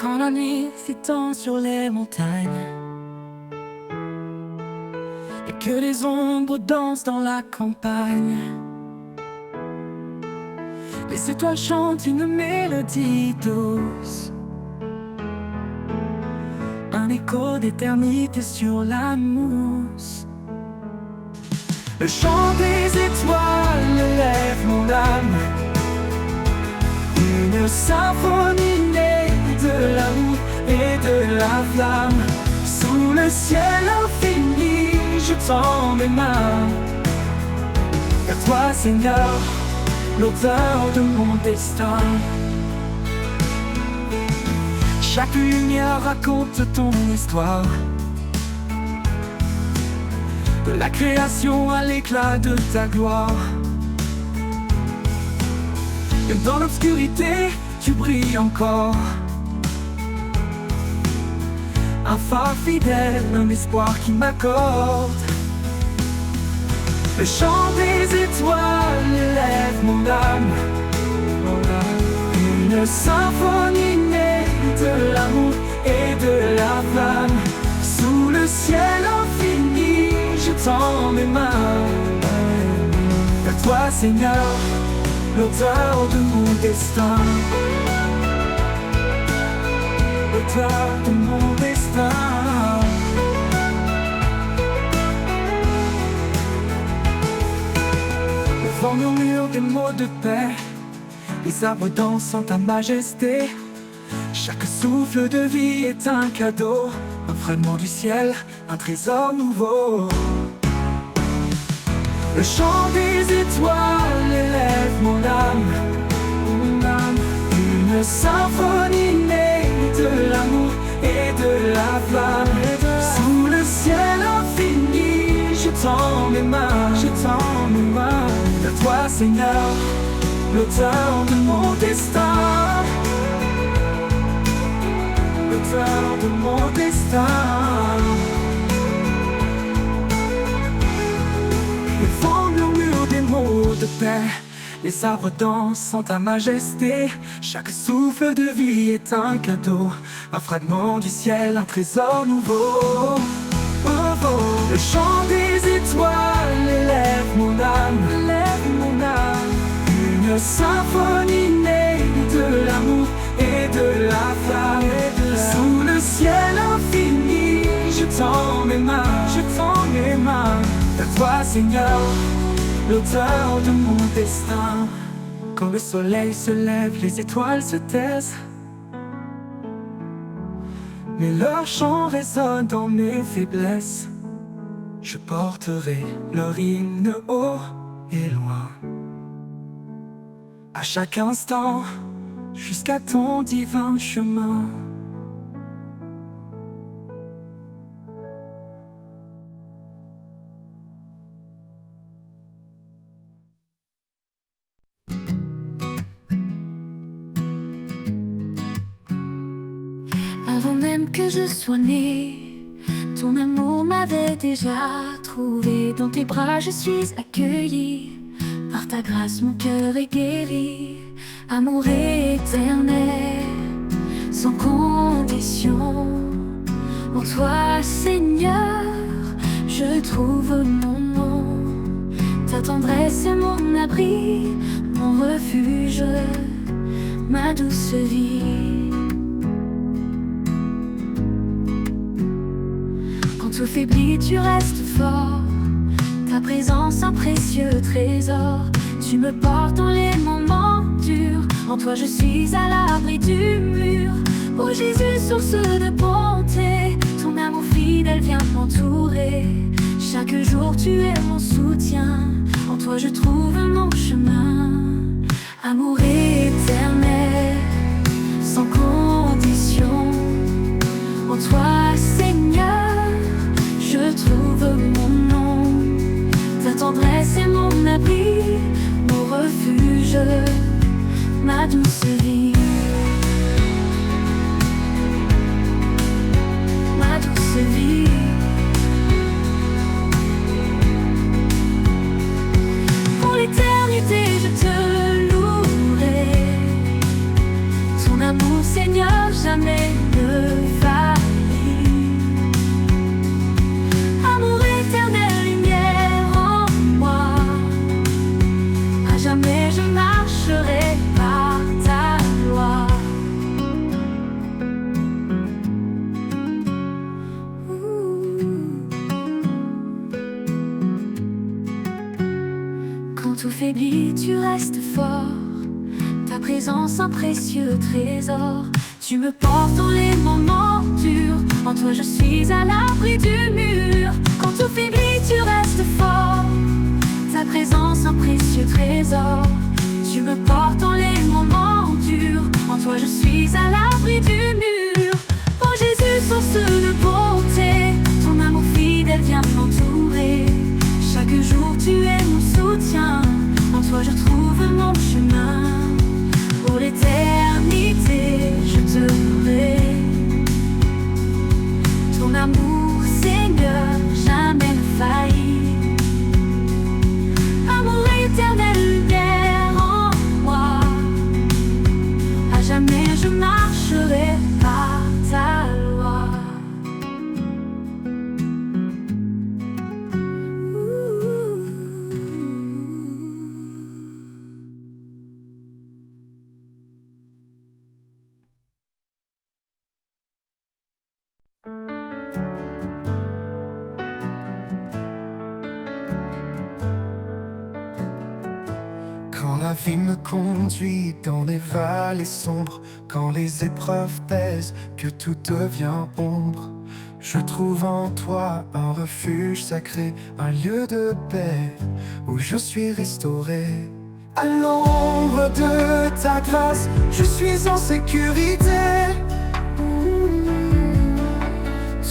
Quand la nuit s'étend sur les montagnes et que les ombres dansent dans la campagne, les étoiles chantent une mélodie douce, un écho d'éternité sur la mousse. Le chant des étoiles lève mon âme, une symphonie née de l'amour et de la flamme. Sous le ciel infini, je tends mes mains vers toi, Seigneur, l'auteur de mon destin. Chaque lumière raconte ton histoire, de la création à l'éclat de ta gloire. Et dans l'obscurité, tu brilles encore, un phare fidèle, un espoir qui m'accorde. Le chant des étoiles élève mon âme, une symphonie née de l'amour et de la flamme. Sous le ciel infini, je tends mes mains vers toi, Seigneur, l'auteur de mon destin, l'auteur de mon destin. Le vent murmure des mots de paix, les arbres dansent en ta majesté. Chaque souffle de vie est un cadeau, un fragment du ciel, un trésor nouveau. Le chant des étoiles élève mon âme, une symphonie née de l'amour et de la flamme. Sous le ciel infini, je tends mes mains vers toi, Seigneur, l'auteur de mon destin, l'auteur de mon destin. Le vent murmure des mots de paix, les arbres dansent en ta majesté. Chaque souffle de vie est un cadeau, un fragment du ciel, un trésor nouveau. Oh, oh. Le chant des étoiles élève mon âme, une symphonie née de l'amour et de la flamme. Sous le ciel infini, je tends mes mains vers toi, Seigneur, l'auteur de mon destin. Quand le soleil se lève, les étoiles se taisent, mais leur chant résonne dans mes faiblesses. Je porterai leur hymne haut et loin, à chaque instant, jusqu'à ton divin chemin. Avant même que je sois née, ton amour m'avait déjà trouvé. Dans tes bras je suis accueillie, par ta grâce mon cœur est guéri. Amour éternel, sans condition, en toi Seigneur, je trouve mon nom. Ta tendresse est mon abri, mon refuge, ma douce vie. Quand tout faiblit, tu restes fort, ta présence un précieux trésor. Tu me portes dans les moments durs, en toi je suis à l'abri du mur. Oh Jésus, source de bonté, ton amour fidèle vient m'entourer. Chaque jour tu es mon soutien, en toi je trouve mon chemin. Amour éternel, sans condition, en toi Seigneur, je trouve mon nom. Ta tendresse est mon abri, mon refuge, ma douce vie. Ma douce vie. Pour l'éternité je te louerai, ton amour Seigneur jamais faiblis, tu restes fort. Ta présence un précieux trésor. Tu me portes dans les moments durs. En toi je suis à l'abri du mur. Quand tout faiblit, tu restes fort. Ta présence un précieux trésor. Tu me portes dans les moments durs. En toi je suis à l'abri du mur. Oh Jésus, source de bonté, ton amour fidèle vient m'entourer. Chaque jour tu es mon soutien. En toi je trouve mon chemin. Pour l'éternité je te louerai. Ton amour Seigneur jamais ne faillit. Amour éternel, lumière en moi. À jamais je marcherai par ta loi. Quand la vie me conduit dans des vallées sombres, quand les épreuves pèsent, que tout devient ombre, je trouve en toi un refuge sacré, un lieu de paix où je suis restauré. À l'ombre de ta grâce, je suis en sécurité.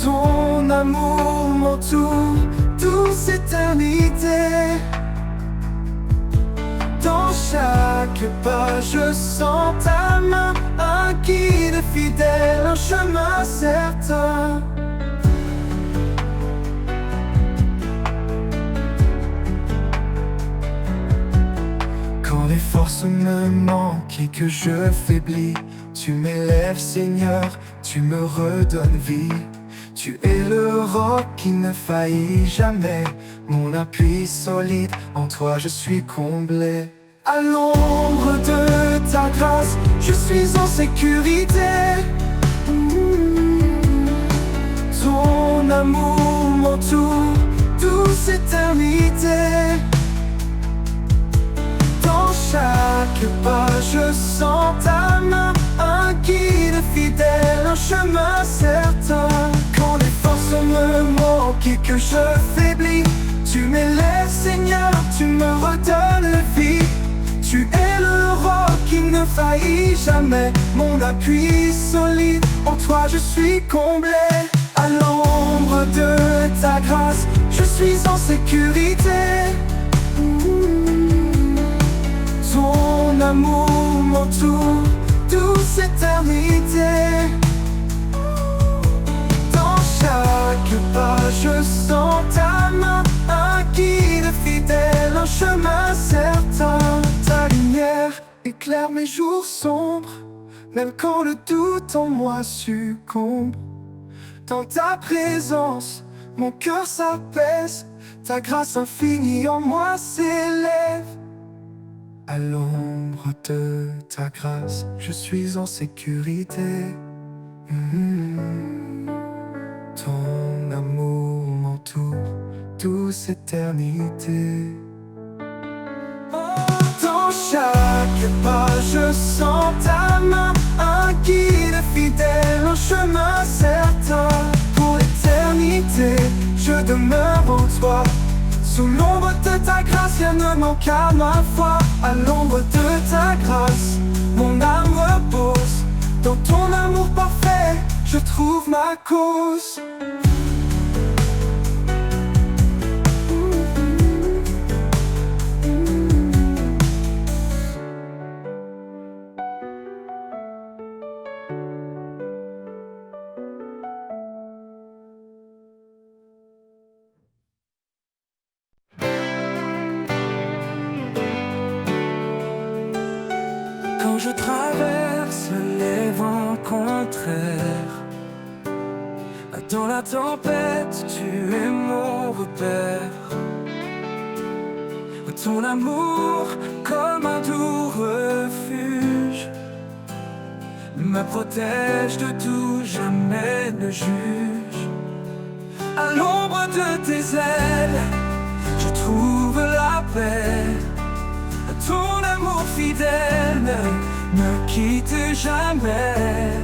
Ton amour m'entoure, douce éternité. Dans chaque pas, je sens ta main, un guide fidèle, un chemin certain. Quand les forces me manquent et que je faiblis, tu m'élèves, Seigneur, tu me redonnes vie. Tu es le roc qui ne faillit jamais, mon appui solide, en toi je suis comblé. À l'ombre de ta grâce, je suis en sécurité. Ton amour m'entoure, douce éternité. Dans chaque pas, je sens ta main, un guide fidèle, un chemin certain. Quand les forces me manquent et que je faiblis, tu m'élèves, Seigneur, tu me redonnes vie. Tu es le roc qui ne faillit jamais, mon appui solide, en toi je suis comblé. À l'ombre de ta grâce, je suis en sécurité. Ton amour m'entoure, douce éternité. Dans chaque pas, je sens ta main, un guide fidèle, un chemin certain. Ta lumière éclaire mes jours sombres, même quand le doute en moi succombe. Dans ta présence, mon cœur s'apaise, ta grâce infinie en moi s'élève. À l'ombre de ta grâce, je suis en sécurité. Ton amour m'entoure, douce éternité. Dans chaque pas, je sens ta main, un guide fidèle, un chemin certain. Pour l'éternité, je demeure en toi. Sous l'ombre de ta grâce, rien ne manque à ma foi. À l'ombre de ta grâce, mon âme repose. Dans ton amour parfait, je trouve ma cause. Quand je traverse les vents contraires, dans la tempête, tu es mon repère. Ton amour, comme un doux refuge, me protège de tout, jamais ne juge. À l'ombre de tes ailes, je trouve la paix. ton amour fidèle ne me quitte jamais.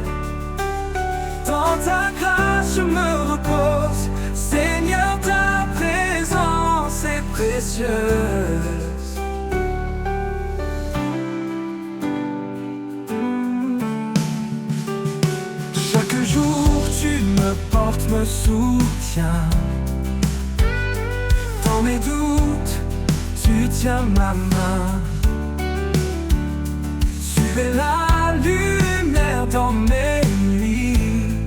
Dans ta grâce je me repose, Seigneur, ta présence est précieuse. Chaque jour tu me portes, me soutiens. Dans mes doutes, tu tiens ma main. Tu es la lumière dans mes nuits,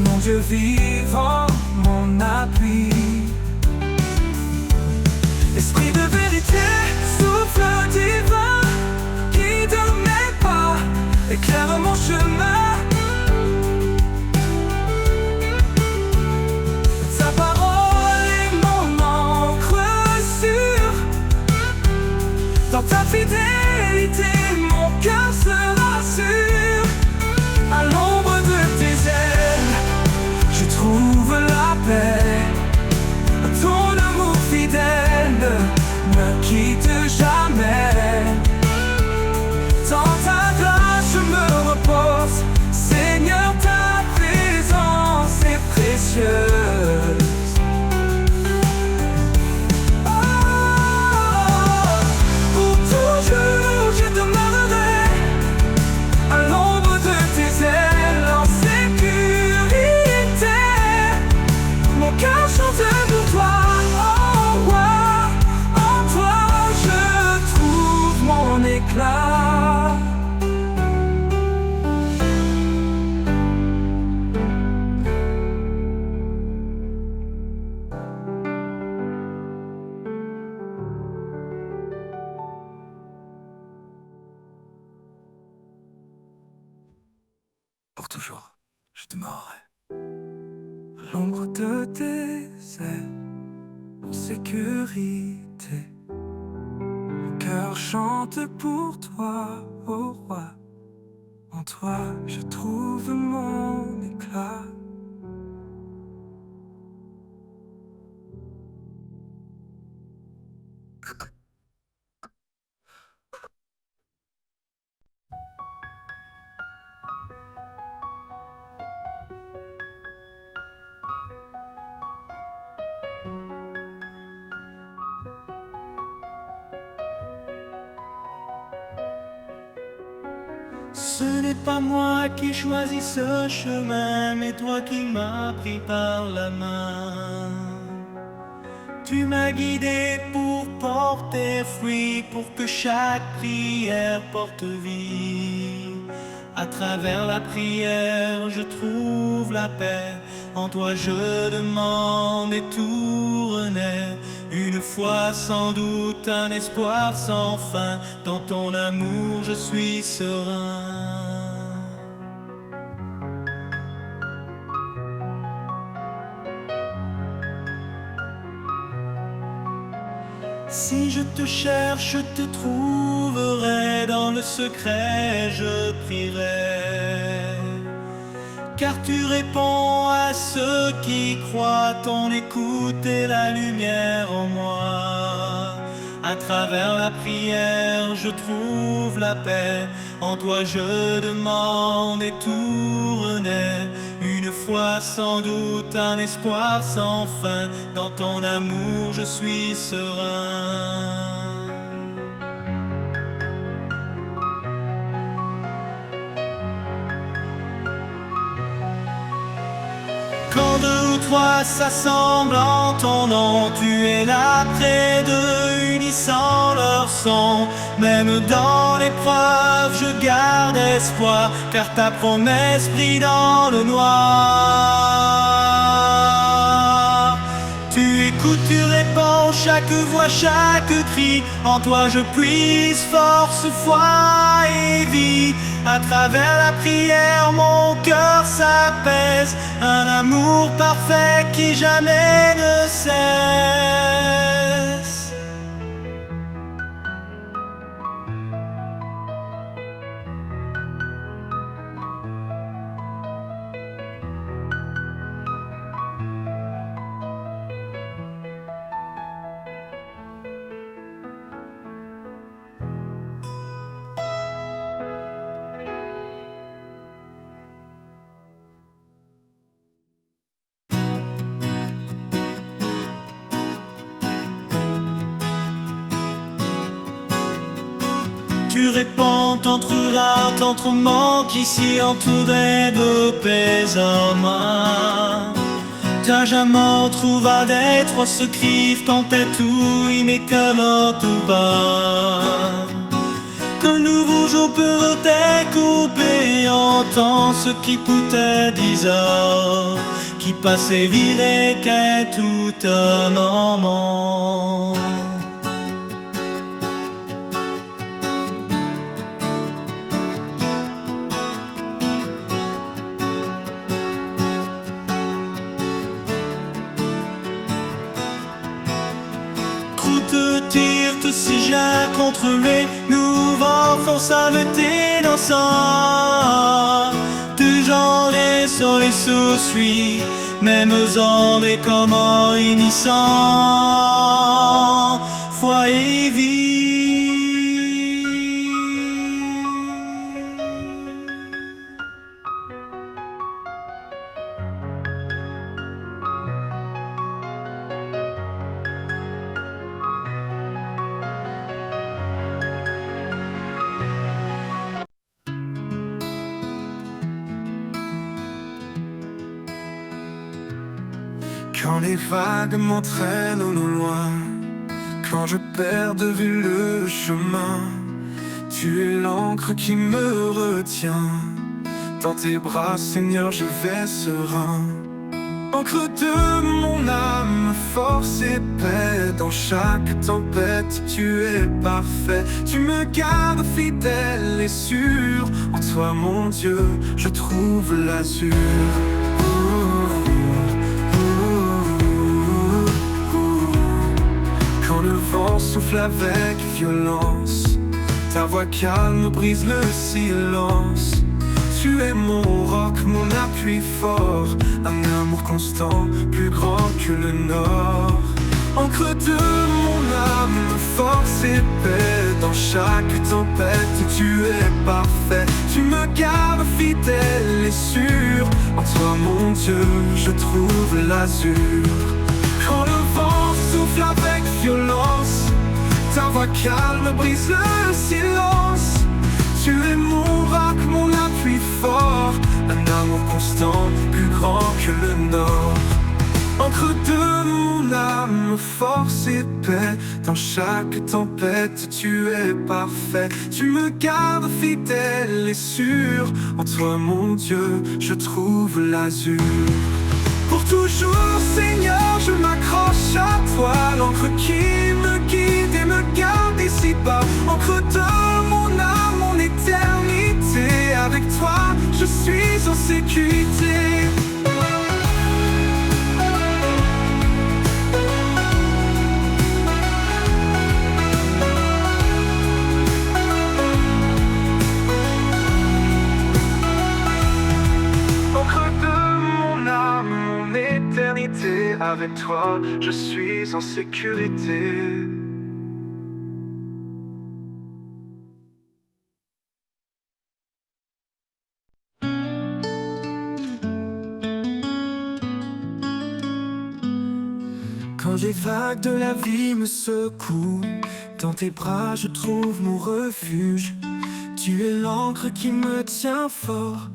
mon Dieu vivant, mon appui. Esprit de vérité, souffle divin, guide mes pas, éclaire mon chemin. Ta parole est mon encre sûre, dans ta fidélité mon cœur se rassure. À l'ombre de tes ailes je trouve la paix. Ton amour fidèle ne me quitte jamais. Dans ta grâce je me repose, Seigneur, ta présence est précieuse. Pour toujours je demeurerai à l'ombre de tes ailes en sécurité. Mon cœur chante pour toi, oh roi. En toi je trouve mon éclat. Pour toujours, je demeurerai à l'ombre de tes ailes, en sécurité. Mon cœur chante pour toi, ô roi. En toi, je trouve mon éclat. Ce n'est pas moi qui choisis ce chemin, mais toi qui m'as pris par la main. Tu m'as guidé pour porter fruit, pour que chaque prière porte vie. À travers la prière, je trouve la paix. En toi je demande et tout renaît. Une foi sans doute, un espoir sans fin. Dans ton amour je suis serein. Si je te cherche, je te trouverai. Dans le secret je prierai. Car tu réponds à ceux qui croient. Ton écoute est la lumière en moi. À travers la prière je trouve la paix. En toi je demande et tout renaît. Une foi sans doute, un espoir sans fin. Dans ton amour je suis serein. Quand deux ou trois s'assemblent en ton nom, tu es là près d'eux, unissant leur son. Même dans l'épreuve, je garde espoir, car ta promesse brille dans le noir. Tu écoutes, tu réponds, chaque voix, chaque cri. En toi je puise force, foi et vie. À travers la prière, mon cœur s'apaise. Un amour parfait qui jamais ne cesse. tu répands ton truc ton tourment qui s'y entourait de paix en main. Ta jamais trouva d'être ce cri quand t'es tout mais que tout bas. De nouveau jour peut découper entend ce qui coûtait 10 heures, qui passait viré qu'est tout un moment. Te tire, te sujet contre les nouveaux forces à l'été dansant. Du genre et sur les sous-suits, même en les comment inissant. Foi et vie. Quand les vagues m'entraînent au loin, quand je perds de vue le chemin, tu es l'encre qui me retient. Dans tes bras, Seigneur, je vais serein. Encre de mon âme, force et paix. Dans chaque tempête, tu es parfait. Tu me gardes fidèle et sûr. En toi, mon Dieu, je trouve l'azur. Quand le vent souffle avec violence, ta voix calme brise le silence. Tu es mon roc, mon appui fort, un amour constant, plus grand que le nord. Encre de mon âme, force et paix. Dans chaque tempête, tu es parfait. Tu me gardes fidèle et sûr. En toi, mon Dieu, je trouve l'azur. Quand le vent souffle avec violence, ta voix calme brise le silence. Tu es mon roc, mon appui fort, un amour constant, plus grand que le nord. Encre de mon âme, force et paix. Dans chaque tempête, tu es parfait. Tu me gardes fidèle et sûr. En toi, mon Dieu, je trouve l'azur. Pour toujours, Seigneur, je m'accroche à toi. L'encre qui me guide et me garde ici-bas. Encre de mon âme, mon éternité. Avec toi, je suis en sécurité. Avec toi, je suis en sécurité. Quand les vagues de la vie me secouent, dans tes bras je trouve mon refuge. Tu es l'encre qui me tient fort.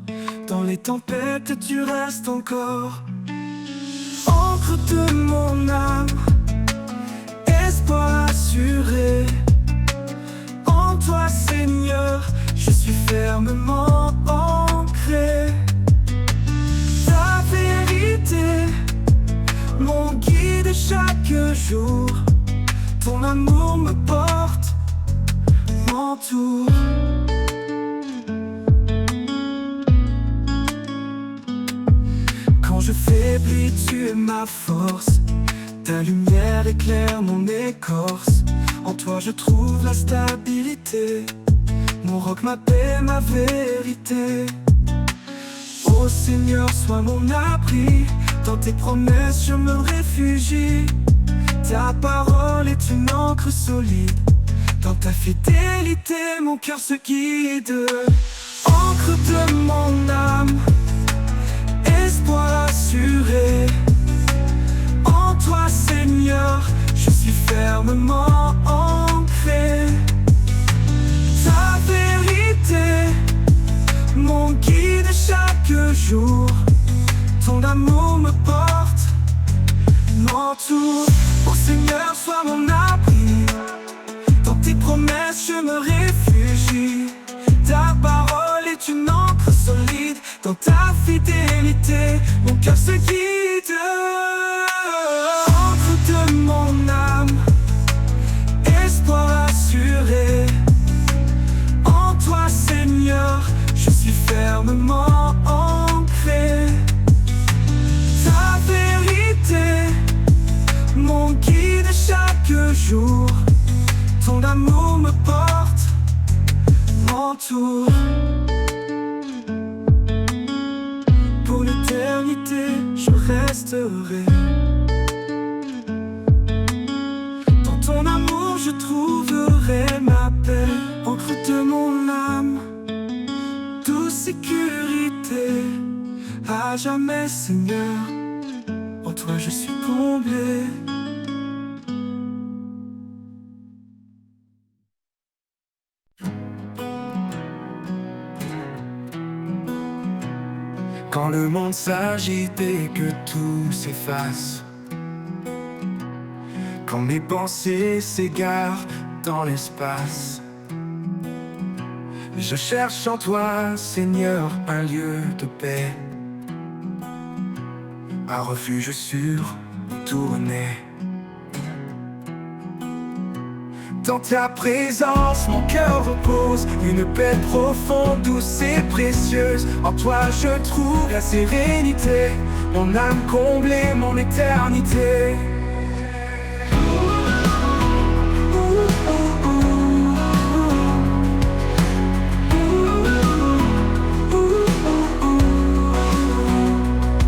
Dans les tempêtes tu restes encore. Encre de mon âme, espoir assuré. En toi, Seigneur, je suis fermement ancré. Ta vérité, mon guide chaque jour. Ton amour me porte, m'entoure. Quand je faiblis, tu es ma force. Ta lumière éclaire mon écorce. En toi je trouve la stabilité. Mon roc, ma paix, ma vérité. Ô Seigneur, sois mon abri. Dans tes promesses je me réfugie. Ta parole est une encre solide. Dans ta fidélité mon cœur se guide. Encre de mon âme, espoir assuré. En toi, Seigneur, je suis fermement ancré. Ta jour. Ton amour me porte, m'entoure. Ô Seigneur, sois mon abri. Dans tes promesses, je me réfugie. Ta parole est une encre solide. Dans ta fidélité, mon cœur se guide. Encre de mon âme, espoir assuré. En toi, Seigneur, je suis fermement ancré. Ta vérité, mon guide chaque jour. Ton amour me porte, m'entoure. Pour l'éternité, je resterai. Dans ton amour, je trouverai ma paix. Encre de mon âme, douce sécurité. À jamais, Seigneur, en toi je suis comblé. Quand le monde s'agite et que tout s'efface, quand mes pensées s'égarent dans l'espace, je cherche en toi, Seigneur, un lieu de paix, un refuge sûr où tourner. Dans ta présence, mon cœur repose, une paix profonde, douce et précieuse. En toi je trouve la sérénité, mon âme comblée, mon éternité.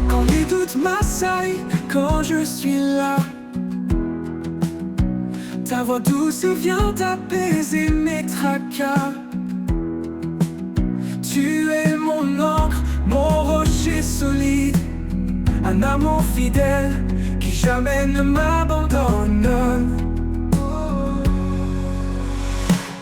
Quand les doutes m'assaillent, quand je suis là, ta voix douce vient apaiser mes tracas. Tu es mon encre, mon rocher solide, un amour fidèle qui jamais ne m'abandonne.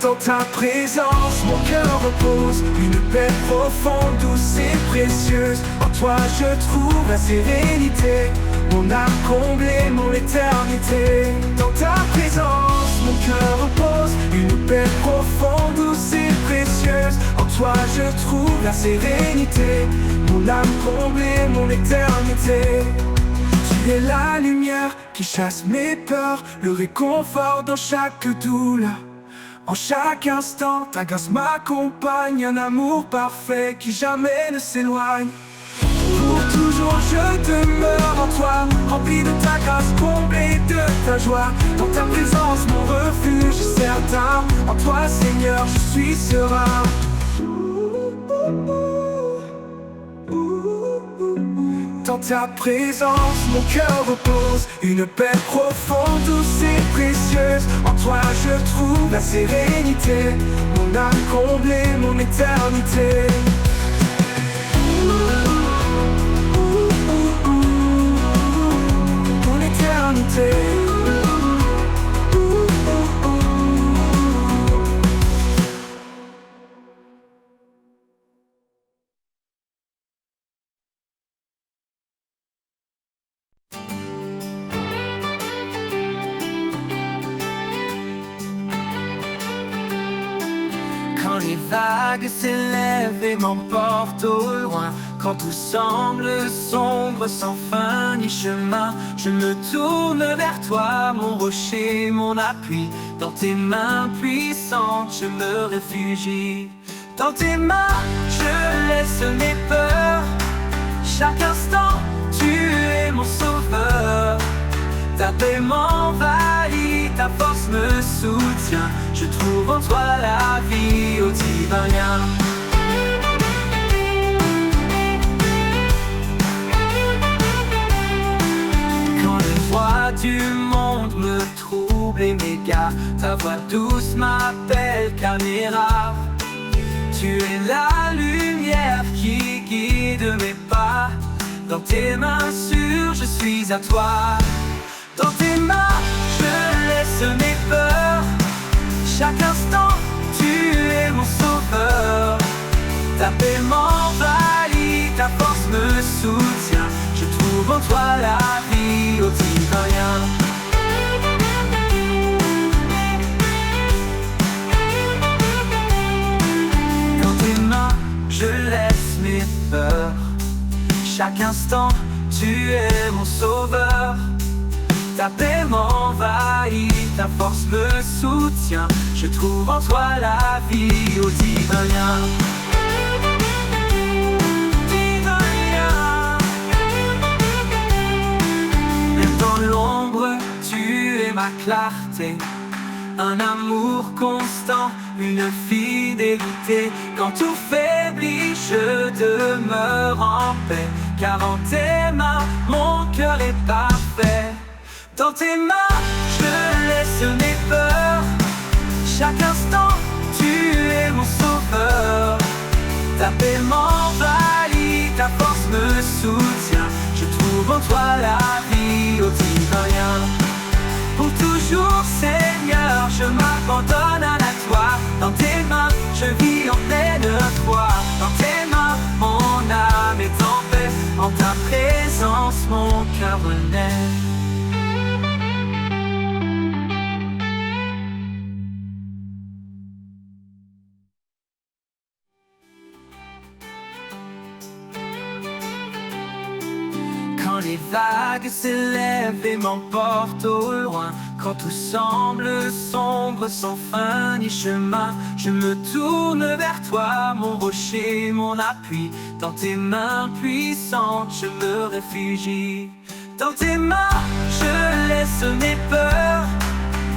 Dans ta présence, mon cœur repose, une paix profonde, douce et précieuse. En toi je trouve la sérénité, mon âme comblée, mon éternité. Dans ta présence, mon cœur repose, une paix profonde, douce et précieuse. En toi je trouve la sérénité, mon âme comblée, mon éternité. Tu es la lumière qui chasse mes peurs, le réconfort dans chaque douleur. En chaque instant, ta grâce m'accompagne, un amour parfait qui jamais ne s'éloigne. Pour toujours je demeure en toi, rempli de ta grâce, comblé de ta joie. Dans ta présence, mon refuge est certain, en toi Seigneur, je suis serein. Dans ta présence, mon cœur repose, une paix profonde, douce et précieuse. En toi je trouve la sérénité, mon âme comblée, mon éternité. Mon éternité. Quand les vagues s'élèvent et m'emportent au loin, quand tout semble sombre sans fin ni chemin, je me tourne vers toi, mon rocher, mon appui. Dans tes mains puissantes, je me réfugie. Dans tes mains, je laisse mes peurs. Chaque instant, tu es mon sauveur. Ta paix m'envahit, ta force me soutient. Je trouve en toi la vie au divin lien. Quand les voix du monde me troublent et m'égarent, ta voix douce m'appelle calme et rare. Tu es la lumière qui guide mes pas. Dans tes mains sûres, je suis à toi. Dans tes mains, je laisse mes peurs. Chaque instant, tu es mon sauveur. Ta paix m'envahit, ta force Chaque instant, tu es mon sauveur. Ta paix m'envahit, ta force me soutient. Je trouve en toi la vie, au divin lien. Divin lien. Même dans l'ombre, tu es ma clarté. Un amour constant, une fidélité. Quand tout faiblit, je demeure en paix. Car en tes mains, mon cœur est parfait. Dans tes mains, je laisse mes peurs. Chaque instant, tu es mon sauveur. Ta paix m'envahit, ta force me soutient. Je trouve en toi la vie, au divin lien. Pour toujours, Seigneur, je m'abandonne à toi. Dans tes mains, je vis en pleine foi. Dans tes mains, mon âme est en paix. En ta présence, mon cœur renaît. Quand les vagues s'élèvent et m'emportent au loin, quand tout semble sombre sans fin ni chemin, je me tourne vers toi, mon rocher, mon appui. Dans tes mains puissantes, je me réfugie. Dans tes mains, je laisse mes peurs.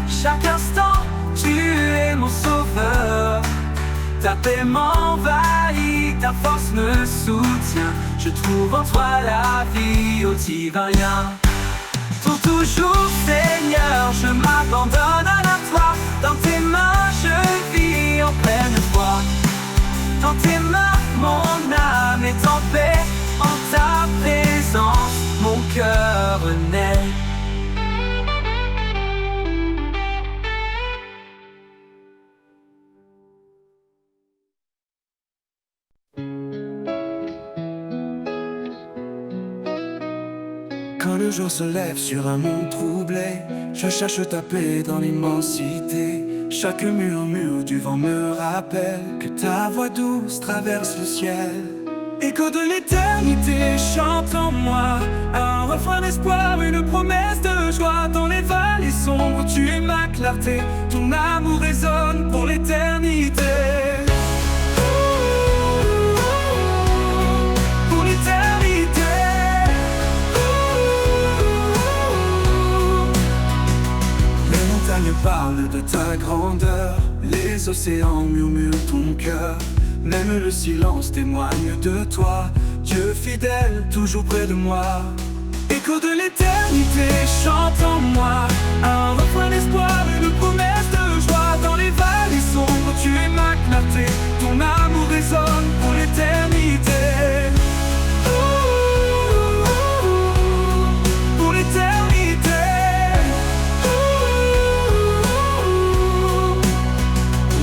Chaque instant, tu es mon sauveur. Ta paix m'envahit, ta force me soutient. Je trouve en toi la vie, au divin lien. Pour toujours, Seigneur, je m'abandonne à toi. Dans tes mains, je vis en pleine foi. Dans tes mains, mon âme est en paix. En ta présence, mon cœur renaît. Quand le jour se lève sur un monde troublé, je cherche ta paix dans l'immensité. Chaque murmure du vent me rappelle que ta voix douce traverse le ciel. Écho de l'éternité chante en moi, un refrain d'espoir, une promesse de joie. Dans les vallées sombres, tu es ma clarté. Ton amour résonne pour l'éternité. Pour l'éternité. Les montagnes parlent de ta grandeur, les océans murmurent ton cœur. Même le silence témoigne de toi, Dieu fidèle, toujours près de moi. Écho de l'éternité chante en moi, un refrain d'espoir, une promesse de joie. Dans les vallées sombres, tu es ma clarté. Ton amour résonne pour l'éternité. Pour l'éternité.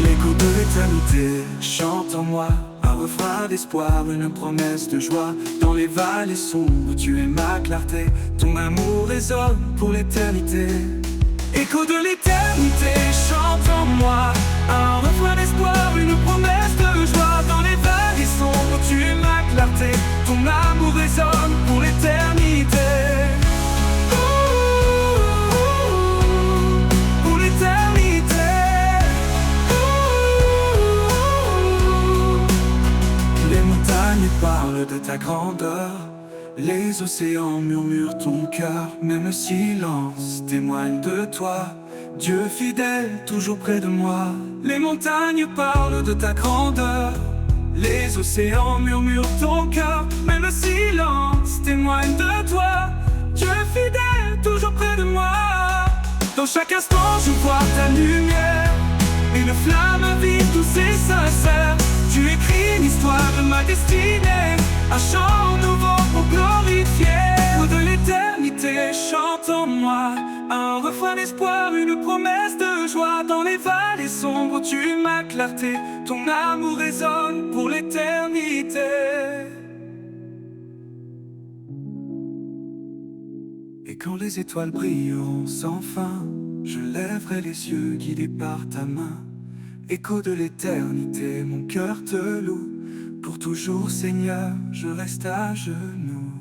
L'écho de l'éternité chante en moi, un refrain d'espoir, une promesse de joie. Dans les vallées sombres, tu es ma clarté. Ton amour résonne pour l'éternité. Écho de l'éternité chante en moi, un refrain d'espoir, une promesse de joie. Dans les vallées sombres, tu es ma clarté. Ton amour résonne pour l'éternité. Pour l'éternité. Les montagnes parlent de ta grandeur, les océans murmurent ton cœur. Même le silence témoigne de toi, Dieu fidèle, toujours près de moi. Les montagnes parlent de ta grandeur, les océans murmurent ton cœur. Même le silence témoigne de toi, Dieu fidèle, toujours près de moi. Dans chaque instant je vois ta lumière, une flamme vive, douce et sincère. Tu écris l'histoire de ma destinée, un chant nouveau pour glorifier. De l'éternité chante en moi, un refrain d'espoir, une promesse de joie. Dans les vallées sombres, tu es ma clarté. Ton amour résonne pour l'éternité. Et quand les étoiles brilleront sans fin, je lèverai les yeux guidés par ta main. Écho de l'éternité, mon cœur te loue. Pour toujours, Seigneur, je reste à genoux.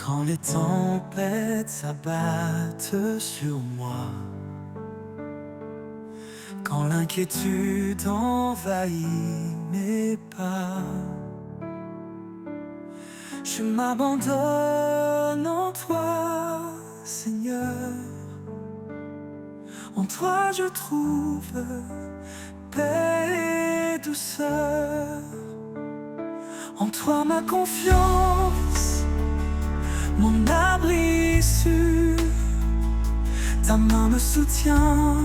Quand les tempêtes s'abattent sur moi, quand l'inquiétude envahit mes pas, je m'abandonne en toi, Seigneur. En toi je trouve paix et douceur. En toi ma confiance, mon abri sûr. Ta main me soutient,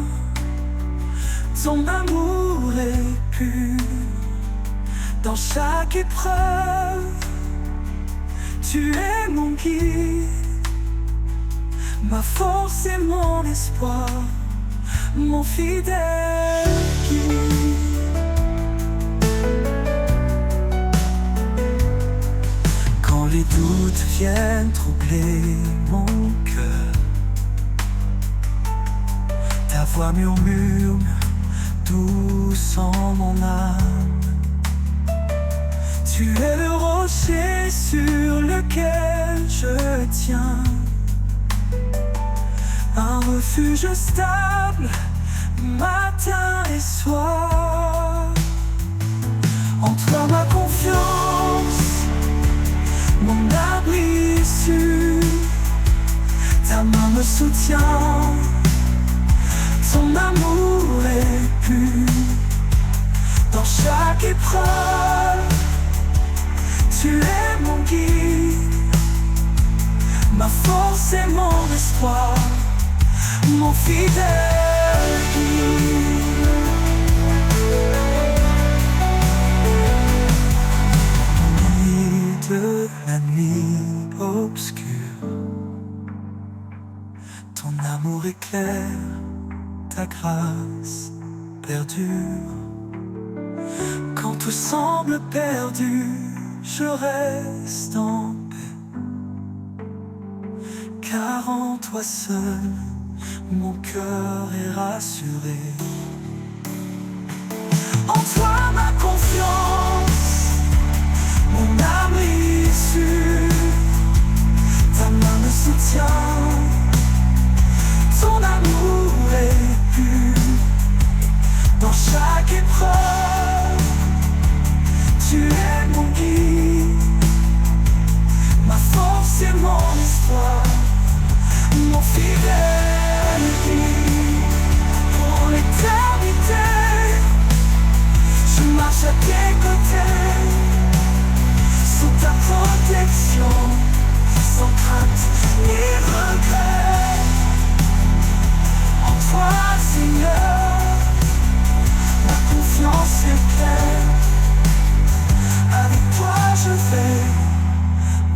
ton amour est pur. Dans chaque épreuve, tu es mon guide, ma force et mon espoir, mon fidèle guide. Quand les doutes viennent troubler mon cœur, ta voix murmure douce en mon âme. Tu es le rocher sur lequel je tiens, un refuge stable, matin et soir. En toi ma confiance, mon abri sûr. Ta main me soutient, ton amour est pur. Dans chaque épreuve, tu es mon guide, ma force et mon espoir, mon fidèle guide. Au milieu de la nuit obscure, ton amour éclaire, ta grâce perdure. Quand tout semble perdu, je reste en paix, car en toi seul, mon cœur est rassuré. En toi ma confiance, mon abri sûr. Ta main me soutient, ton amour est pur. Dans chaque épreuve, tu es mon guide, ma force et mon espoir, mon fidèle guide. Pour l'éternité, je marche à tes côtés, sous ta protection, sans crainte ni regret. En toi, Seigneur, ma confiance est pleine. Avec toi je vais,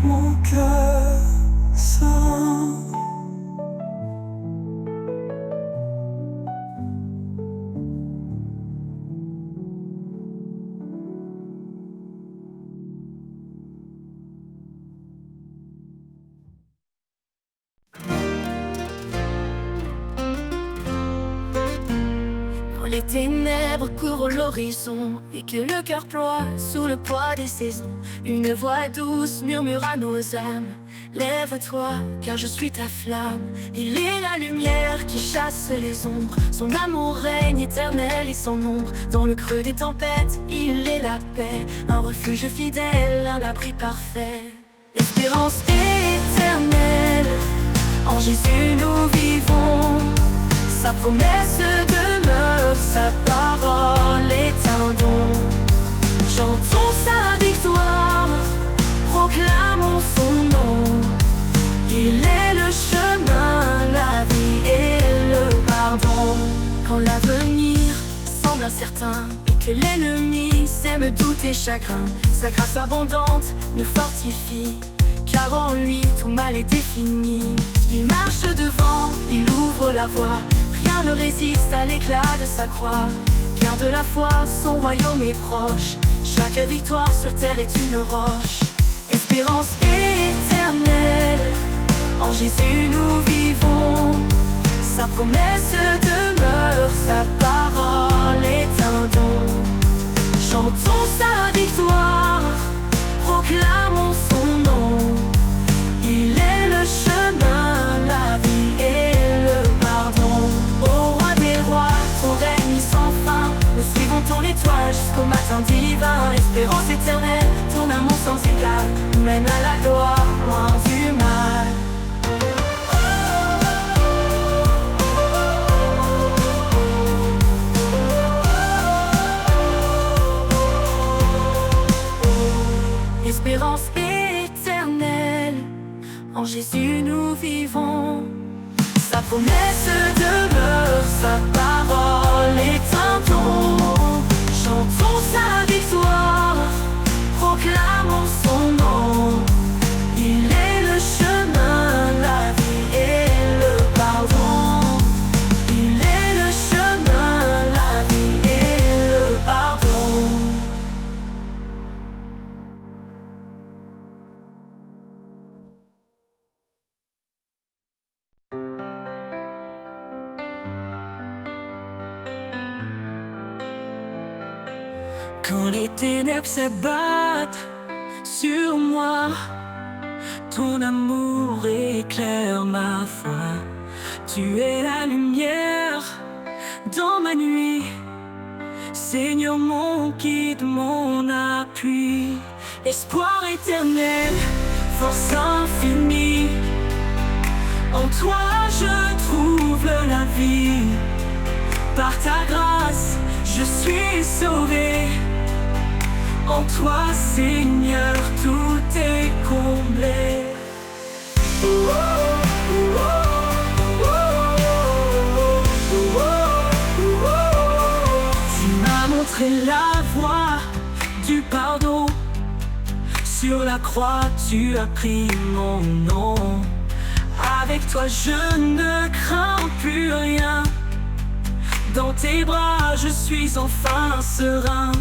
mon cœur serein. Quand les ténèbres courent l'horizon et que le cœur ploie sous le poids des saisons, une voix douce murmure à nos âmes: lève-toi, car je suis ta flamme. Il est la lumière qui chasse les ombres, son amour règne éternel et sans nombre. Dans le creux des tempêtes, il est la paix, un refuge fidèle, un abri parfait. Espérance éternelle, en Jésus nous vivons. Sa promesse demeure, sa parole est un don. Chantons sa victoire, proclamons son nom. Il est le chemin, la vie et le pardon. Quand l'avenir semble incertain et que l'ennemi sème doute et chagrin, sa grâce abondante nous fortifie, car en lui tout mal est défini. Il marche devant, il ouvre la voie, rien ne résiste à l'éclat de sa croix. Garde la foi, son royaume est proche, chaque victoire sur terre est une roche. Espérance éternelle, en Jésus nous vivons. Sa promesse demeure, sa parole est un don. Chantons sa victoire, proclamons son nom. Il est étoile jusqu'au matin divin. Espérance éternelle, ton amour sans égal mène à la gloire, loin du mal. Espérance éternelle, en Jésus nous vivons. Sa promesse demeure, sa parole est un don. Chantons sa victoire, proclamons son nom. Il est le chemin, la vie et le pardon. Il est le chemin, la vie et le pardon. Quand les ténèbres s'abattent sur moi, ton amour éclaire ma foi. Tu es la lumière dans ma nuit, Seigneur mon guide, mon appui. Espoir éternel, force infinie, en toi je trouve la vie. Par ta grâce, je suis sauvé. En toi, Seigneur, tout est comblé. Tu m'as montré la voie du pardon. Sur la croix, tu as pris mon nom. Avec toi, je ne crains plus rien. Dans tes bras, je suis enfin serein.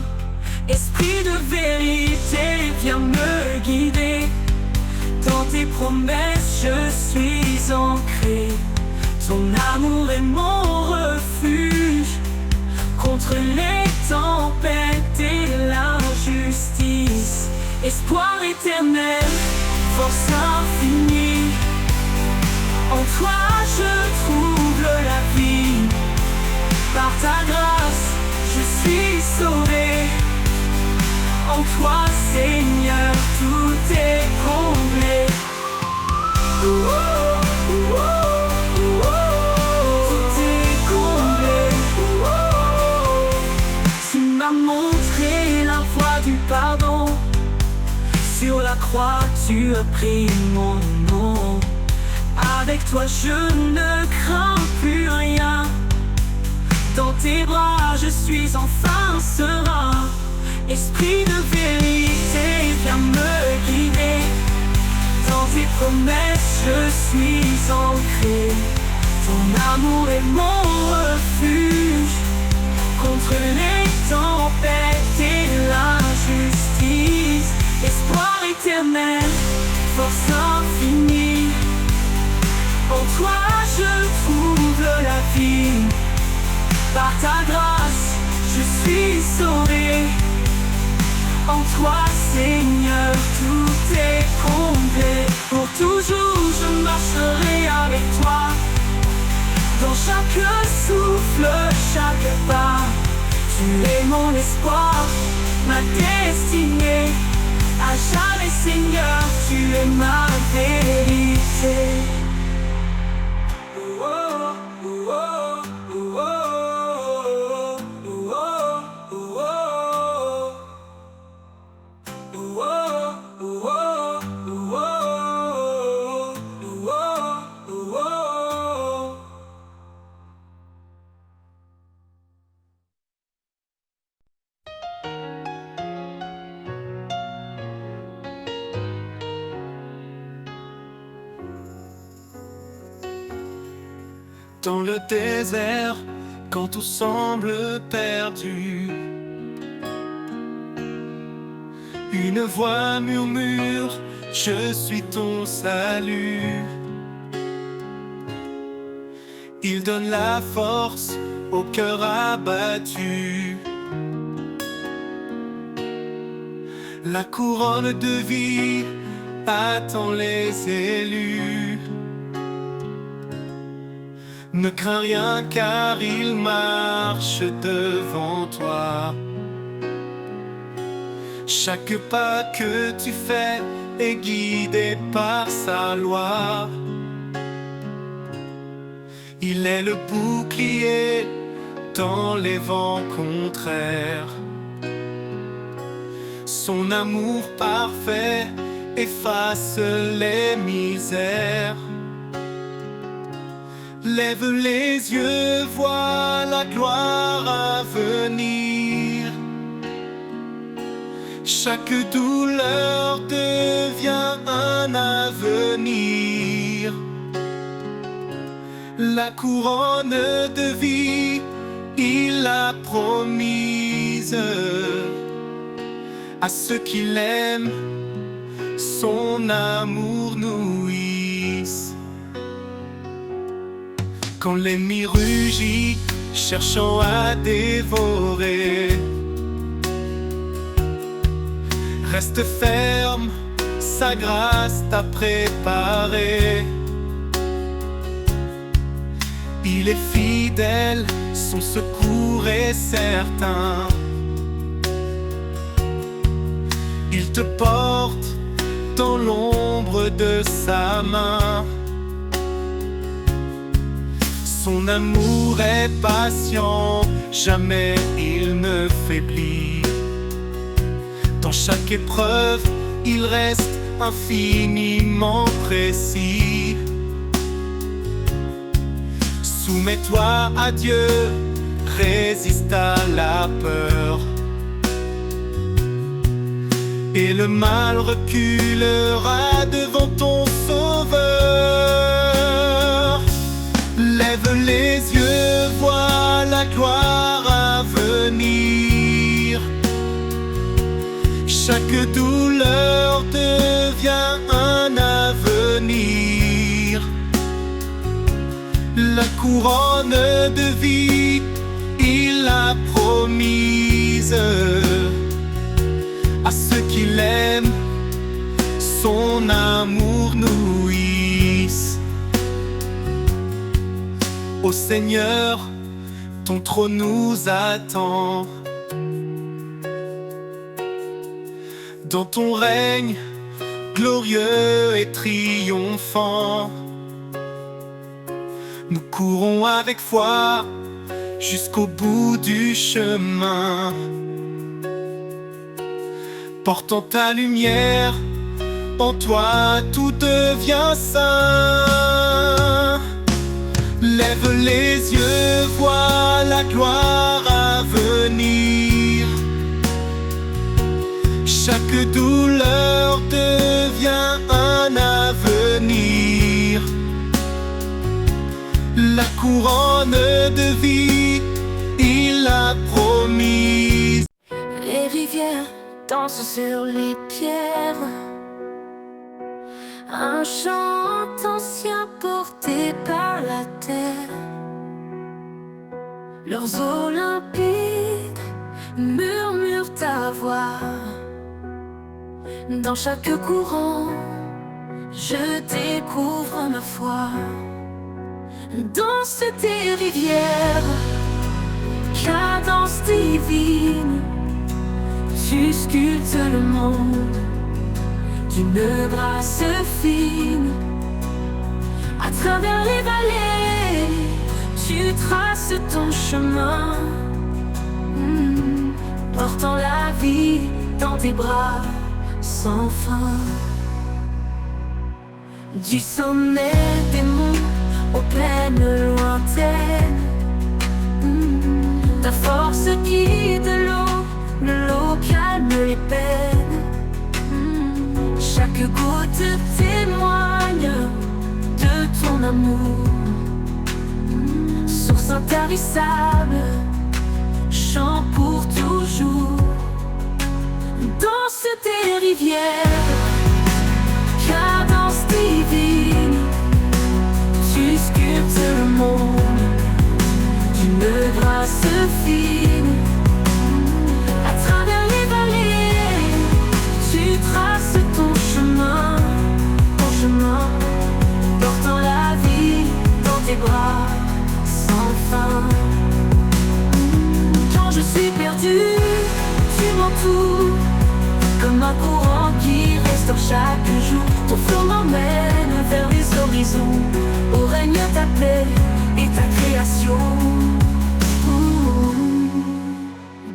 Esprit de vérité, viens me guider. Dans tes promesses, je suis ancré. Ton amour est mon refuge contre les tempêtes et l'injustice. Espoir éternel, force infinie, en toi je trouve la vie. Par ta grâce, je suis sauvé. En toi, Seigneur, tout est comblé. Tout est comblé. Tu m'as montré la voie du pardon. Sur la croix, tu as pris mon nom. Avec toi, je ne crains plus rien. Dans tes bras, je suis enfin serein. Esprit de vérité, viens me guider. Dans tes promesses, je suis ancré. Ton amour est mon refuge contre les tempêtes et l'injustice. Espoir éternel, force infinie, en toi je trouve la vie. Par ta grâce, je suis sauvé. En toi, Seigneur, tout est comblé. Pour toujours, je marcherai avec toi. Dans chaque souffle, chaque pas, tu es mon espoir, ma destinée. À jamais, Seigneur, tu es ma vérité. Dans le désert, quand tout semble perdu, une voix murmure, je suis ton salut. Il donne la force au cœur abattu. La couronne de vie attend les élus. Ne crains rien car il marche devant toi. Chaque pas que tu fais est guidé par sa loi. Il est le bouclier dans les vents contraires. Son amour parfait efface les misères. Lève les yeux, vois la gloire à venir. Chaque douleur devient un avenir. La couronne de vie, il l'a promise à ceux qui l'aiment. Son amour nourrisse. Quand l'ennemi rugit, cherchant à dévorer, reste ferme, sa grâce t'a préparé. Il est fidèle, son secours est certain. Il te porte dans l'ombre de sa main. Son amour est patient, jamais il ne faiblit. Dans chaque épreuve, il reste infiniment précis. Soumets-toi à Dieu, résiste à la peur, et le mal reculera devant ton Sauveur. Lève les yeux, vois la gloire à venir. Chaque douleur devient un avenir. La couronne de vie, il l'a promise à ceux qui l'aiment. Son amour nourrisse. Ô Seigneur, ton trône nous attend. Dans ton règne glorieux et triomphant, nous courons avec foi jusqu'au bout du chemin, portant ta lumière. En toi tout devient saint. Lève les yeux, vois la gloire à venir. Chaque douleur devient un avenir. La couronne de vie, il l'a promise. Les rivières dansent sur les pierres. Un chant ancien porté par la terre. Leurs eaux limpides murmurent ta voix. Dans chaque courant, je découvre ma foi. Danse tes rivières, cadence divine. Tu sculptes le monde d'une grâce fine. À travers les vallées, tu traces ton chemin, portant la vie dans tes bras sans fin. Du sommet des monts aux plaines lointaines, ta force guide l'eau calme les peines. Chaque goutte témoigne de ton amour. Source intarissable, chant pour toujours. Danse tes rivières, cadence divine. Tu sculptes le monde d'une grâce fine. À travers les vallées, tu traces ton chemin, portant la vie dans tes bras sans fin. Quand je suis perdu, tu m'entoures, restaure chaque jour. Ton flot m'emmène vers les horizons, où règne ta paix et ta création.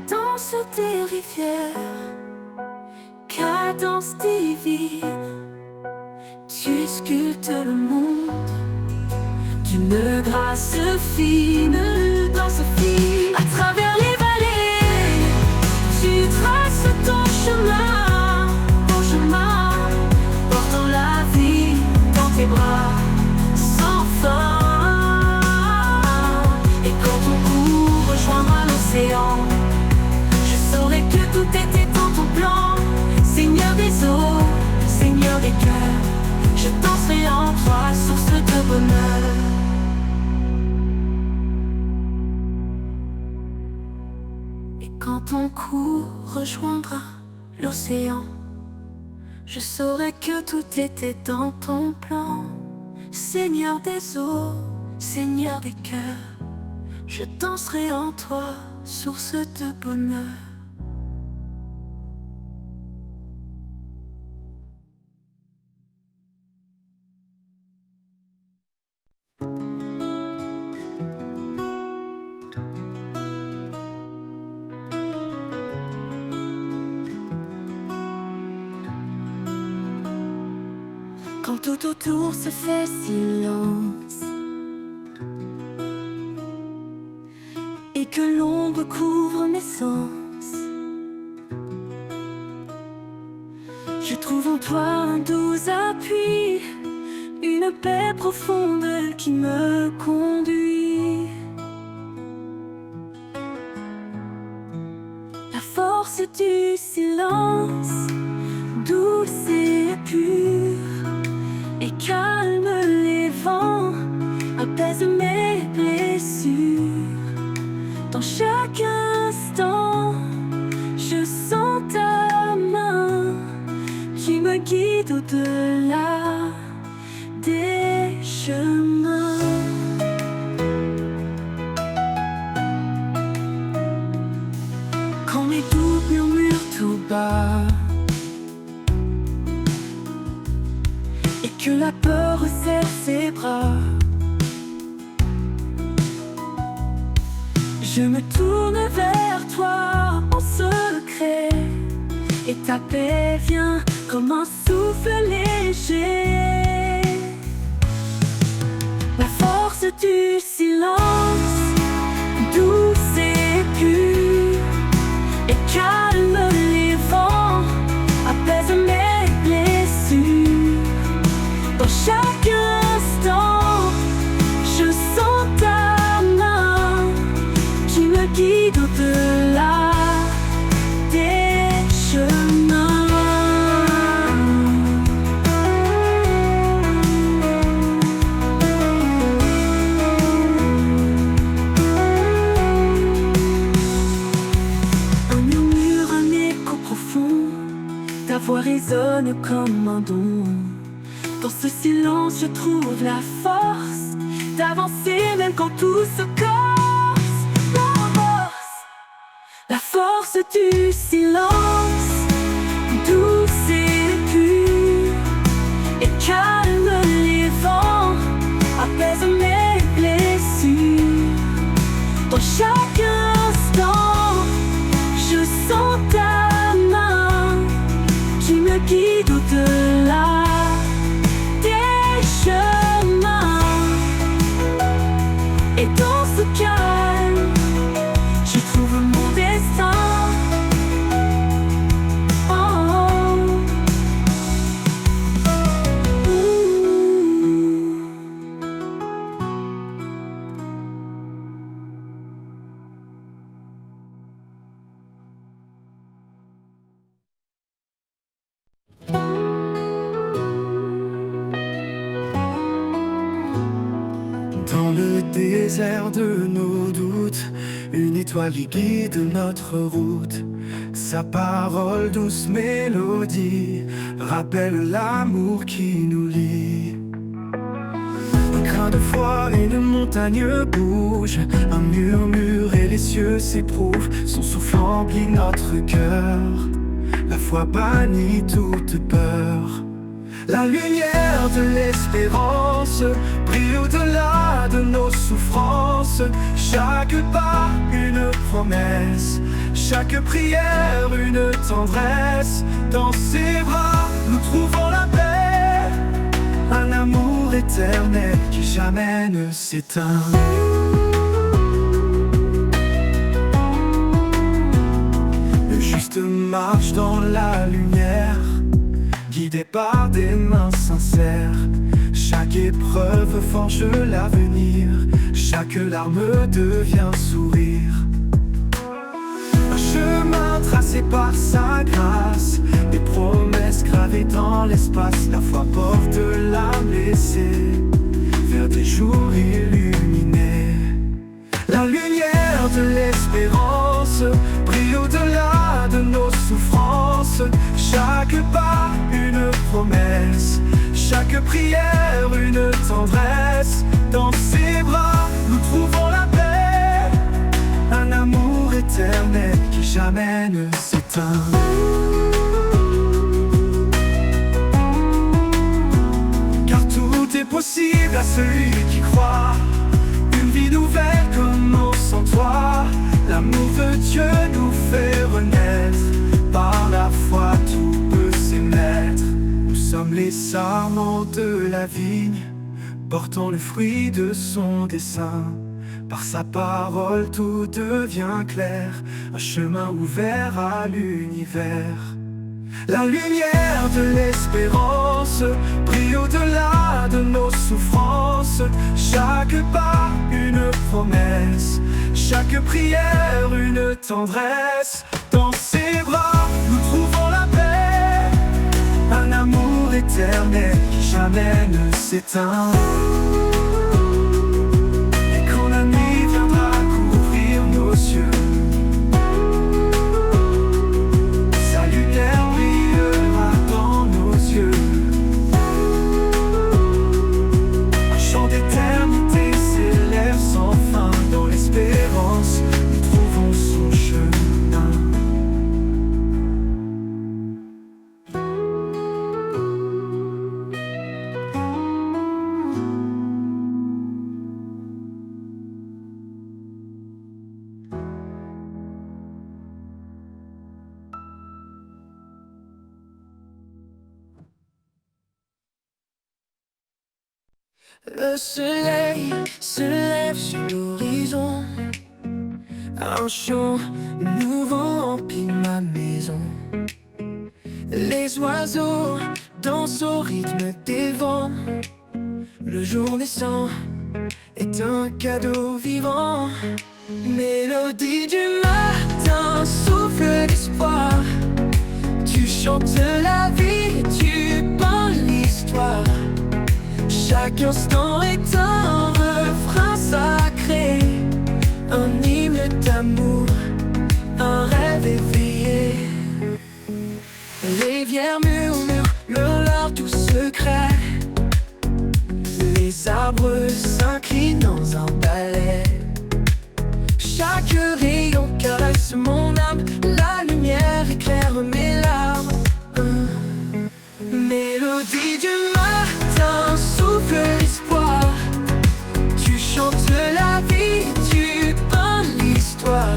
Danse des rivières, cadence divine, tu sculptes le monde d'une grâce fine, danse fine. À travers les vallées, tu traces ton chemin, portant la vie dans tes bras sans fin. Et quand ton cou rejoindra l'océan, je saurai que tout était dans ton plan. Seigneur des eaux, Seigneur des cœurs, je danserai en toi, source de bonheur. Et quand ton cou rejoindra l'océan, je saurai que tout était dans ton plan. Seigneur des eaux, Seigneur des cœurs, je danserai en toi, source de bonheur. Quand tout autour se fait silence et que l'ombre couvre mes sens, je trouve en toi un doux appui, une paix profonde qui me conduit. La force du silence, douce et pure, et calme les vents, apaise mes blessures. Dans chaque instant, je sens ta main qui me guide au-delà des chemins. Quand mes doutes murmurent tout bas et que la peur resserre ses bras, je me tourne vers toi en secret, et ta paix vient comme un souffle léger. La force du silence, douce et pure, et calme les vents, apaise mes blessures. Dans chaque instant, je sens ta main qui me guide au-delà des chemins. Un murmure, un écho profond, ta voix résonne comme un don. Dans ce silence, je trouve la force d'avancer même quand tout se corse. La force du silence, douce et pure, et calme les vents, apaise mes blessures. Dans chaque instant, je sens ta main qui me guide au-delà des chemins. Et dans ce calme, je trouve mon destin. Oh, oh. Dans le désert de nos doutes, une étoile qui guide notre route. Sa parole, douce mélodie, rappelle l'amour qui nous lie. Un grain de foi et une montagne bouge, un murmure et les cieux s'éprouvent. Son souffle remplit notre cœur. la foi bannit toute peur. La lumière de l'espérance brille au-delà de nos souffrances. Chaque pas une promesse, chaque prière une tendresse. Dans ses bras nous trouvons la paix, un amour éternel qui jamais ne s'éteint. Le juste marche dans la lumière, guidé par des mains sincères. Chaque épreuve forge l'avenir, chaque larme devient sourire. Un chemin tracé par sa grâce, des promesses gravées dans l'espace. La foi porte l'âme blessée vers des jours illuminés. La lumière de l'espérance brille au-delà de nos souffrances. Chaque pas une promesse, chaque prière une tendresse. Dans ses bras nous trouvons la paix, un amour éternel qui jamais ne s'éteint. Car tout est possible à celui qui croit, une vie nouvelle commence en toi. L'amour de Dieu nous fait renaître, par la foi tout peut s'émettre. Nous sommes les sarments de la vigne, portant le fruit de son dessein. Par sa parole tout devient clair, un chemin ouvert à l'univers. La lumière de l'espérance brille au-delà de nos souffrances. Chaque pas une promesse, chaque prière une tendresse. Dans ses bras nous trouvons la paix, un amour éternel qui jamais ne s'éteint. Et quand la nuit viendra couvrir nos yeux, sa lumière brillera dans nos yeux. Un chant d'éternité s'élève sans fin. Dans l'espérance nous trouvons son chemin. Le soleil se lève sur l'horizon, un chant nouveau remplit ma maison. Les oiseaux dansent au rythme des vents. Le jour naissant est un cadeau vivant. Mélodie du matin, souffle d'espoir. Tu chantes la vie, tu peins l'histoire. Chaque instant est un refrain sacré, un hymne d'amour, un rêve éveillé. Les rivières murmurent leur doux secret. Les arbres s'inclinent dans un ballet. Chaque rayon caresse mon âme, la lumière éclaire mes larmes. Mélodie du matin, souffle l'espoir. Tu chantes la vie, tu peins l'histoire.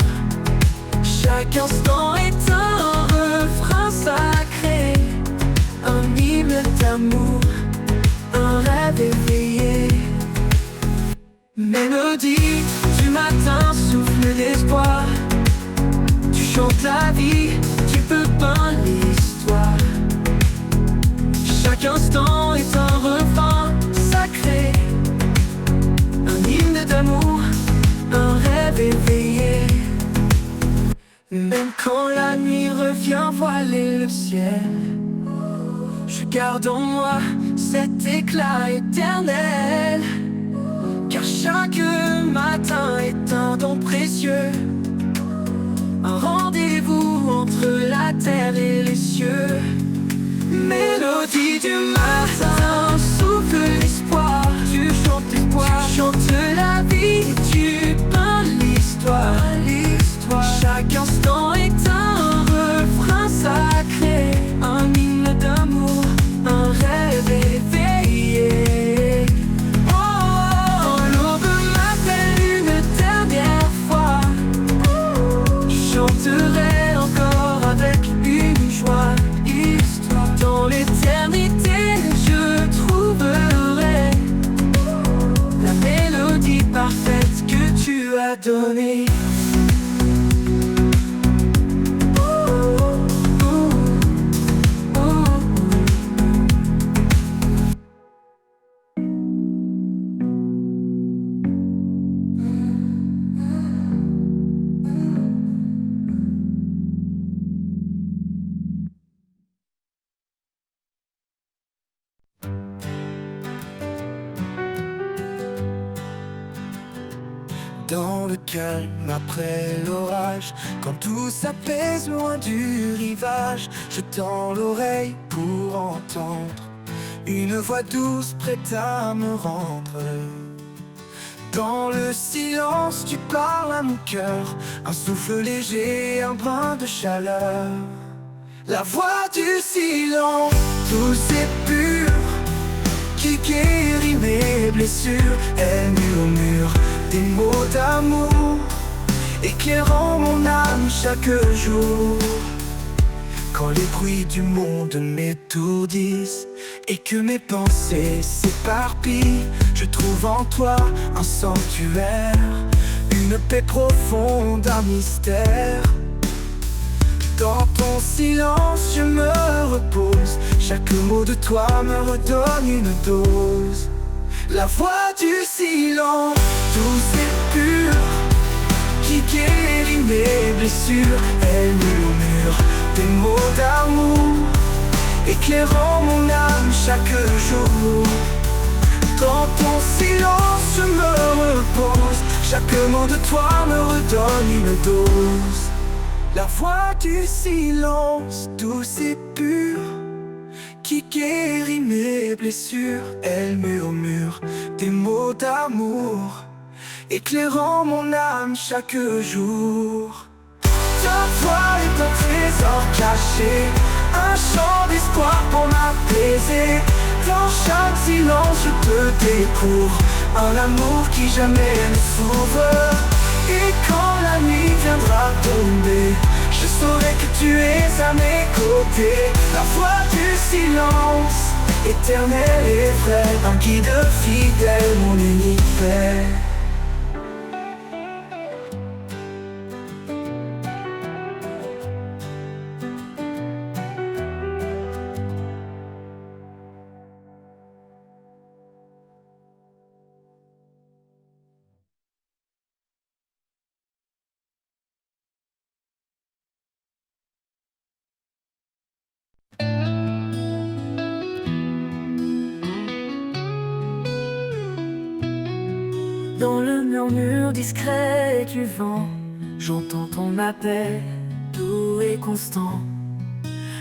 Chaque instant est un refrain sacré, un hymne d'amour, un rêve éveillé. Mélodie du matin, souffle d'espoir. Tu chantes la vie, tu peux peindre l'histoire. Chaque instant est un refrain sacré, un hymne d'amour, un rêve éveillé. Même quand la nuit revient voiler le ciel, je garde en moi cet éclat éternel. Car chaque matin est un don précieux, un rendez-vous entre la terre et les cieux. Mélodie du matin, souffle l'espoir. Tu chantes l'espoir, tu chantes la vie, tu peins l'histoire. Chaque instant est un refrain sacré, chanterai encore avec une joie, histoire. Dans l'éternité, je trouverai la mélodie parfaite que tu as donnée. Dans le calme après l'orage, quand tout s'apaise loin du rivage, je tends l'oreille pour entendre une voix douce prête à me rendre. Dans le silence, tu parles à mon cœur, un souffle léger, un brin de chaleur. La voix du silence, douce et pure, qui guérit mes blessures. Elle murmure des mots d'amour, éclairant mon âme chaque jour. Quand les bruits du monde m'étourdissent et que mes pensées s'éparpillent, je trouve en toi un sanctuaire, une paix profonde, un mystère. Dans ton silence je me repose, chaque mot de toi me redonne une dose. La voix du silence, douce et pure, qui guérit mes blessures. Elle murmure des mots d'amour, éclairant mon âme chaque jour. Dans ton silence je me repose, chaque mot de toi me redonne une dose. La voix du silence, douce et pure, qui guérit mes blessures. Elle murmure des mots d'amour, éclairant mon âme chaque jour. Ta voix est un trésor caché, un chant d'espoir pour m'apaiser. Dans chaque silence je te découvre un amour qui jamais ne s'ouvre. Et quand la nuit viendra tomber, je saurai que tu es à mes côtés. La voix du silence, éternelle et vraie, un guide fidèle, mon unique paix. Dans le murmure discret du vent, j'entends ton appel, doux et constant.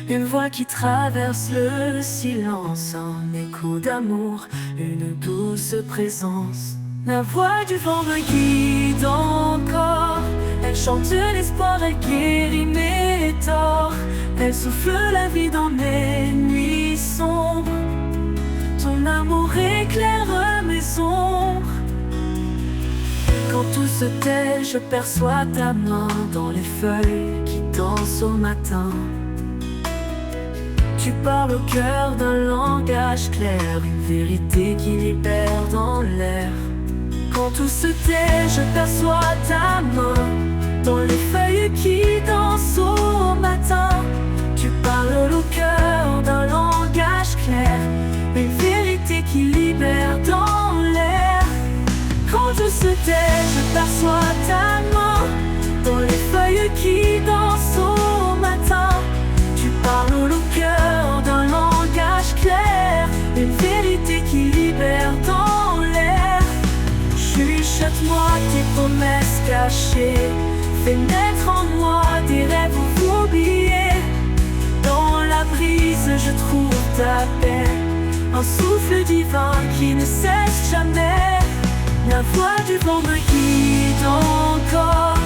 Une voix qui traverse le silence, un écho d'amour, une douce présence. La voix du vent me guide encore, elle chante l'espoir, elle guérit mes torts. Elle souffle la vie dans mes nuits sombres, ton amour éclaire mes ombres. Quand tout se tait, je perçois ta main dans les feuilles qui dansent au matin. Tu parles au cœur d'un langage clair, une vérité qui libère dans l'air. Quand tout se tait, je perçois ta main dans les feuilles qui dansent au matin. Tu parles au cœur d'un langage clair, une vérité qui libère dans l'air. Quand tout se tait, je perçois ta main dans les feuilles qui dansent au matin. Tu parles au cœur d'un langage clair, une vérité qui libère dans l'air. Chuchote-moi tes promesses cachées, fais naître en moi des rêves oubliés. Dans la brise je trouve ta paix, un souffle divin qui ne cesse jamais. La voix du vent me guide encore,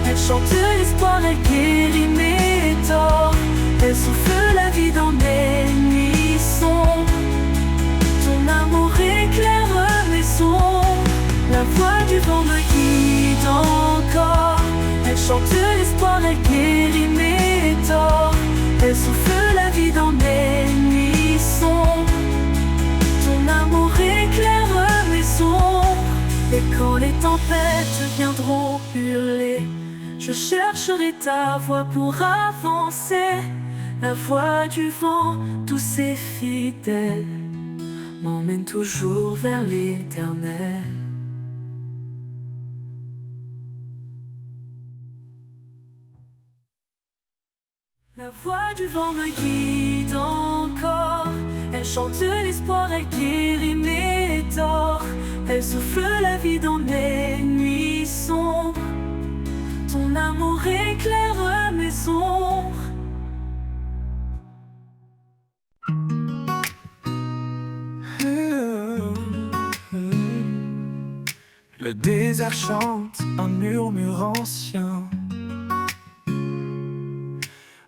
elle chante l'espoir, elle guérit mes torts. Elle souffle la vie dans mes nuits sombres, ton amour éclaire mes ombres. La voix du vent me guide encore, elle chante l'espoir, elle guérit hurler. Je chercherai ta voix pour avancer. La voix du vent, tous et fidèle, m'emmène toujours vers l'éternel. La voix du vent me guide encore. Elle chante l'espoir, elle guérit mes torts. Elle souffle la vie dans mes nuits sombres. Ton amour éclaire mes ombres. Le désert chante un murmure ancien,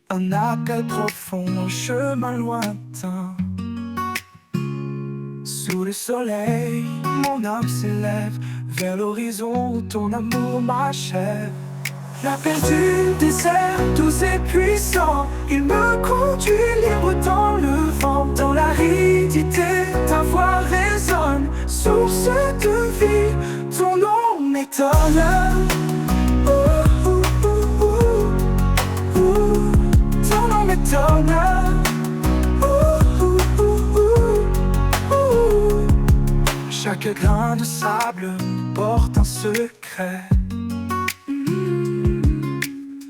un appel profond, un chemin lointain. Sous le soleil, mon âme s'élève vers l'horizon où ton amour m'achève. L'appel du désert, doux et puissant, il me conduit libre dans le vent. Dans l'aridité, ta voix résonne, source de vie, ton nom m'étonne. Ton nom m'étonne. Chaque grain de sable porte un secret.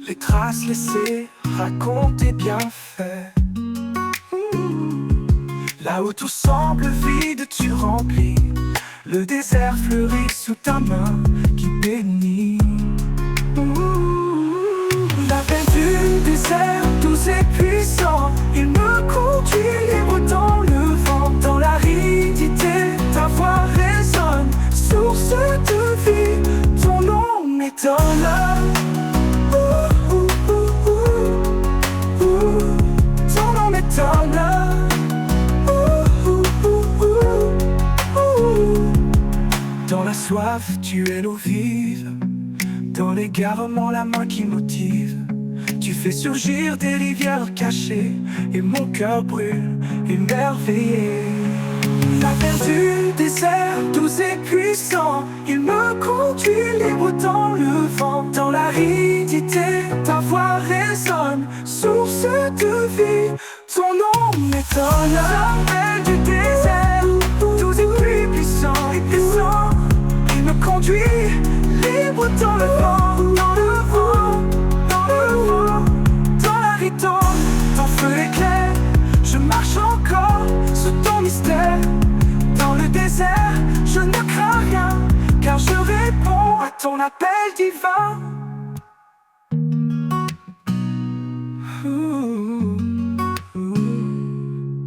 Les traces laissées racontent tes bienfaits. Là où tout semble vide, tu remplis. Le désert fleurit sous ta main qui bénit. L'appel du désert, doux et puissant, il me conduit libre dans le vent. Dans l'aridité, ta voix résonne, source de vie, ton nom m'étonne. Ton nom m'étonne. Dans la soif, tu es l'eau vive. Dans l'égarement, la main qui motive. Tu fais surgir des rivières cachées, et mon cœur brûle, émerveillé. L'appel du désert, doux et puissant, il me conduit libre dans le vent. Dans l'aridité, ta voix résonne, source de vie, ton nom m'étonne. L'appel du désert, doux et puissant, il me conduit libre dans le vent. Dans le vent, dans le vent, dans l'aridité, ton feu éclaire. Je marche encore sous ton mystère. Dans le désert, je ne crains rien, car je réponds à ton appel divin.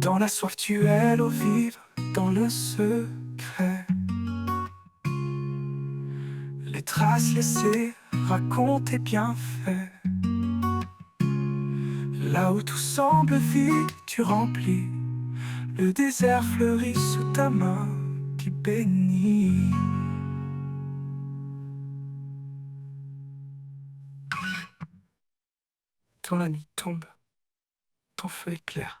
Dans la soif, tu es l'eau vive. Dans le secret, les traces laissées racontent tes bienfaits. Là où tout semble vide, tu remplis. Le désert fleurit sous ta main qui bénit. Quand la nuit tombe, ton feu éclaire.